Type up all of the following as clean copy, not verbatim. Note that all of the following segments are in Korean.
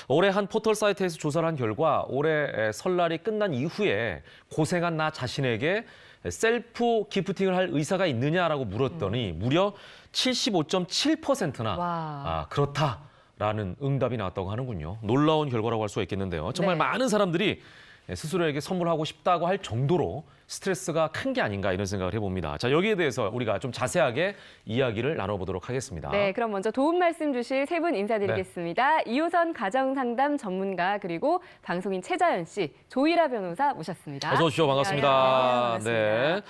올해 한 포털 사이트에서 조사를 한 결과 올해 설날이 끝난 이후에 고생한 나 자신에게 셀프 기프팅을 할 의사가 있느냐라고 물었더니 무려 75.7%나 그렇다라는 응답이 나왔다고 하는군요. 놀라운 결과라고 할 수가 있겠는데요. 정말 많은 사람들이 스스로에게 선물하고 싶다고 할 정도로 스트레스가 큰 게 아닌가 이런 생각을 해봅니다. 자, 여기에 대해서 우리가 좀 자세하게 이야기를 나눠보도록 하겠습니다. 네, 그럼 먼저 도움 말씀 주실 세 분 인사드리겠습니다. 이호선 가정상담 전문가 그리고 방송인 최자연 씨, 조이라 변호사 모셨습니다. 어서 오십시오. 반갑습니다. 반갑습니다. 네.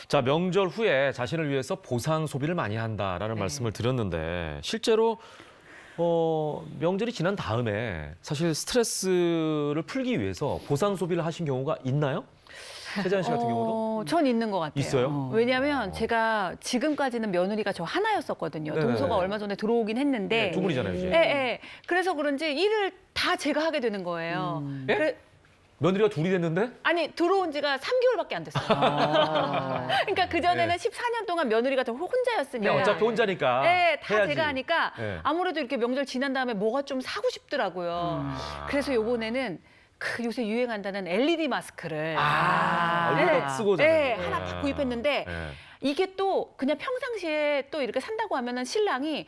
자, 명절 후에 자신을 위해서 보상 소비를 많이 한다라는 말씀을 드렸는데 실제로 명절이 지난 다음에 사실 스트레스를 풀기 위해서 보상 소비를 하신 경우가 있나요? 최자연 씨 같은 경우도? 전 있는 것 같아요. 있어요? 왜냐하면 제가 지금까지는 며느리가 저 하나였었거든요. 네네네. 동서가 얼마 전에 들어오긴 했는데. 두 분이잖아요, 이제. 예. 그래서 그런지 일을 다 제가 하게 되는 거예요. 예? 며느리가 둘이 됐는데? 아니, 들어온 지가 3개월밖에 안 됐어요. 그러니까 그전에는 14년 동안 며느리가 저 혼자였으니까. 네, 어차피 혼자니까. 네, 다 해야지. 제가 하니까 네. 아무래도 이렇게 명절 지난 다음에 뭐가 좀 사고 싶더라고요. 그래서 요번에는 요새 유행한다는 LED 마스크를 얼굴 쓰고 하나 딱 구입했는데 네. 이게 또 그냥 평상시에 또 이렇게 산다고 하면은 신랑이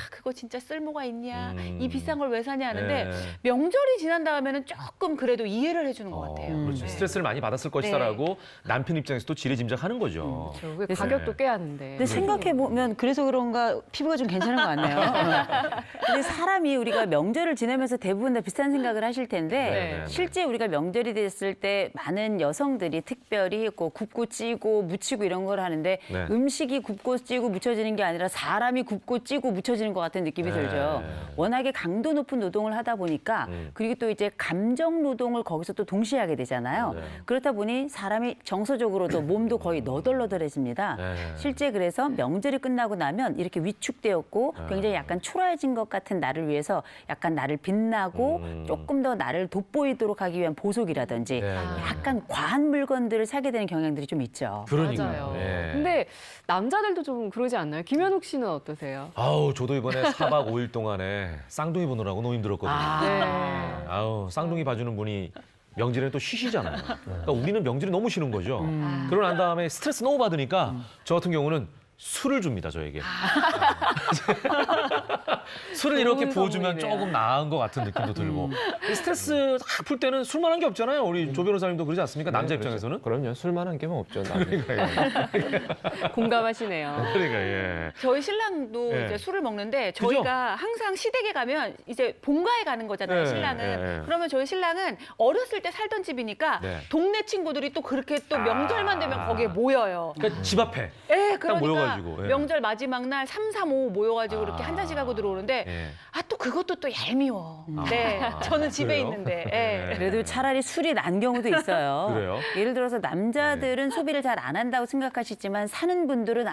그거 진짜 쓸모가 있냐, 이 비싼 걸 왜 사냐 하는데 네. 명절이 지난 다음에는 조금 그래도 이해를 해주는 것 같아요. 그렇죠. 스트레스를 많이 받았을 것이다라고 남편 입장에서도 지레짐작하는 거죠. 그 가격도 꽤 하는데. 근데 생각해보면 그래서 그런가 피부가 좀 괜찮은 것 같네요. 근데 사람이 우리가 명절을 지내면서 대부분 다 비슷한 생각을 하실 텐데 실제 우리가 명절이 됐을 때 많은 여성들이 특별히 굽고 찌고 묻히고 이런 걸 하는데 음식이 굽고 찌고 묻혀지는 게 아니라 사람이 굽고 찌고 묻혀지는 것 같은 느낌이 들죠. 워낙에 강도 높은 노동을 하다 보니까 그리고 또 이제 감정 노동을 거기서 또 동시에 하게 되잖아요. 그렇다 보니 사람이 정서적으로도 몸도 거의 너덜너덜해집니다. 실제 그래서 명절이 끝나고 나면 이렇게 위축되었고 굉장히 약간 초라해진 것 같은 나를 위해서 약간 나를 빛나고 조금 더 나를 돋보이도록 하기 위한 보석이라든지 약간 과한 물건들을 사게 되는 경향들이 좀 있죠. 맞아요. 근데 남자들도 좀 그러지 않나요? 김현욱 씨는 어떠세요? 아우, 저도 이번에 4박 5일 동안에 쌍둥이 보느라고 너무 힘들었거든요. 아우, 쌍둥이 봐주는 분이 명절에는 또 쉬시잖아요. 그러니까 우리는 명절이 너무 쉬는 거죠. 그러고 난 다음에 스트레스 너무 받으니까 저 같은 경우는 술을 줍니다, 저에게. 술을 이렇게 부어주면 조금 나은 것 같은 느낌도 들고. 스트레스 풀 때는 술만한 게 없잖아요. 우리 조 변호사님도 그러지 않습니까? 남자 입장에서는? 그럼요. 술만한 게만 없죠. 공감하시네요. 그러니까 저희 신랑도 이제 술을 먹는데 저희가 항상 시댁에 가면 이제 본가에 가는 거잖아요, 신랑은. 그러면 저희 신랑은 어렸을 때 살던 집이니까 동네 친구들이 또 그렇게 또 명절만 되면 거기에 모여요. 그러니까 집 앞에. 그러니까 모여가지고. 명절 마지막 날 3, 3, 5 모여가지고 이렇게 한 잔씩 하고 들어오는데 또 그것도 또 얄미워. 저는 집에 그래요? 있는데. 그래도 차라리 술이 난 경우도 있어요. 그래요? 예를 들어서 남자들은 소비를 잘 안 한다고 생각하시지만 사는 분들은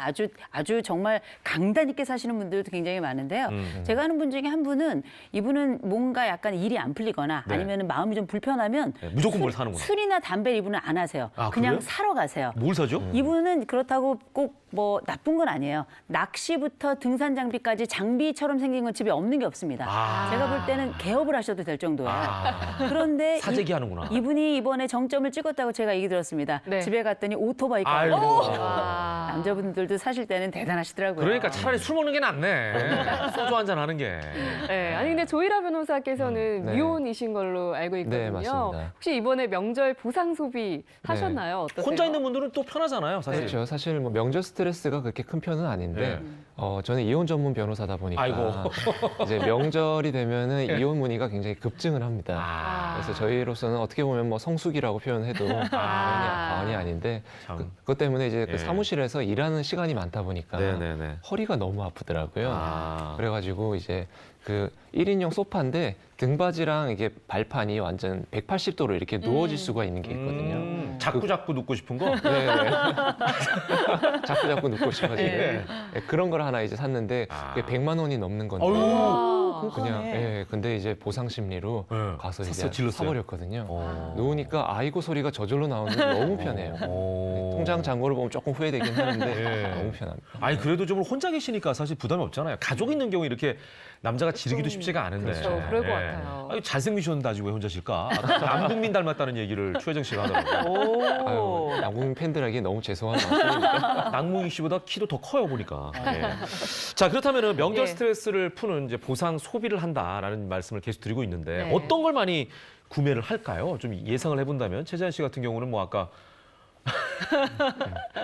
아주 정말 강단 있게 사시는 분들도 굉장히 많은데요. 제가 아는 분 중에 한 분은 이분은 뭔가 약간 일이 안 풀리거나 아니면 마음이 좀 불편하면 무조건 뭘 사는구나. 술이나 담배 이분은 안 하세요. 그냥 그래요? 사러 가세요. 뭘 사죠? 이분은 그렇다고 꼭 뭐 나쁜 건 아니에요. 낚시부터 등산 장비까지 장비처럼 생긴 건 집에 없는 게 없습니다. 제가 볼 때는 개업을 하셔도 될 정도예요. 그런데 사재기 하는구나. 이분이 이번에 정점을 찍었다고 제가 얘기 들었습니다. 집에 갔더니 오토바이까지. 아이고. 남자분들도 사실 때는 대단하시더라고요. 그러니까 차라리 술 먹는 게 낫네. 소주 한잔 하는 게. 아니 근데 조이라 변호사께서는 미혼이신 걸로 알고 있거든요. 네, 맞습니다. 혹시 이번에 명절 보상 소비 하셨나요? 어떠세요? 혼자 있는 분들은 또 편하잖아요, 사실. 그렇죠. 사실 뭐 명절 스트레스가 그렇게 큰 편은 아닌데 저는 이혼 전문 변호사다 보니까 이제 명절이 되면은 이혼 문의가 굉장히 급증을 합니다. 그래서 저희로서는 어떻게 보면 뭐 성수기라고 표현해도 과언이 아닌데 그것 때문에 이제 그 사무실에서 일하는 시간이 많다 보니까 허리가 너무 아프더라고요. 그래가지고 이제 그 1인용 소파인데 등받이랑 이게 발판이 완전 180도로 이렇게 누워질 수가 있는 게 있거든요. 자꾸 눕고 싶은 거? 네. 자꾸 눕고 싶어지는 그런 걸 하나 이제 샀는데 그게 100만 원이 넘는 건데 그냥 근데 이제 보상 심리로 네. 가서 샀어요, 이제 질렀어요? 사버렸거든요. 어. 놓으니까 아이고 소리가 저절로 나오는데 너무 편해요. 통장 잔고를 보면 조금 후회되긴 하는데 예. 너무 편합니다. 아니 그래도 좀 혼자 계시니까 사실 부담이 없잖아요. 가족 있는 경우 이렇게 남자가 지르기도 쉽지가 않은데. 그렇죠. 그럴 것 같아요. 아니, 잘생기셨는데 아직 왜 혼자실까? 아까 남궁민 닮았다는 얘기를 최혜정 씨가 하더라고요. 아유, 양궁 팬들에게 너무 죄송한 말씀입니다. 남궁민 씨보다 키도 더 커요 보니까. 예. 자 그렇다면 명절 예. 스트레스를 푸는 이제 보상 소비를 한다라는 말씀을 계속 드리고 있는데 네. 어떤 걸 많이 구매를 할까요? 좀 예상을 해본다면 최재한 씨 같은 경우는 뭐 아까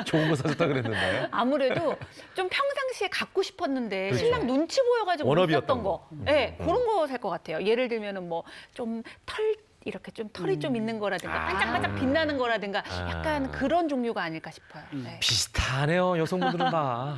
좋은 거 사줬다 그랬는데. 아무래도 좀 평상시에 갖고 싶었는데 그렇죠. 신랑 눈치 보여가지고 못 워너비였던 샀던 거. 거. 네, 그런 거 살 것 같아요. 예를 들면은 뭐 좀 이렇게 좀 털이 좀 있는 거라든가 반짝반짝 빛나는 거라든가 약간 그런 종류가 아닐까 싶어요. 네. 비슷하네요 여성분들은 다.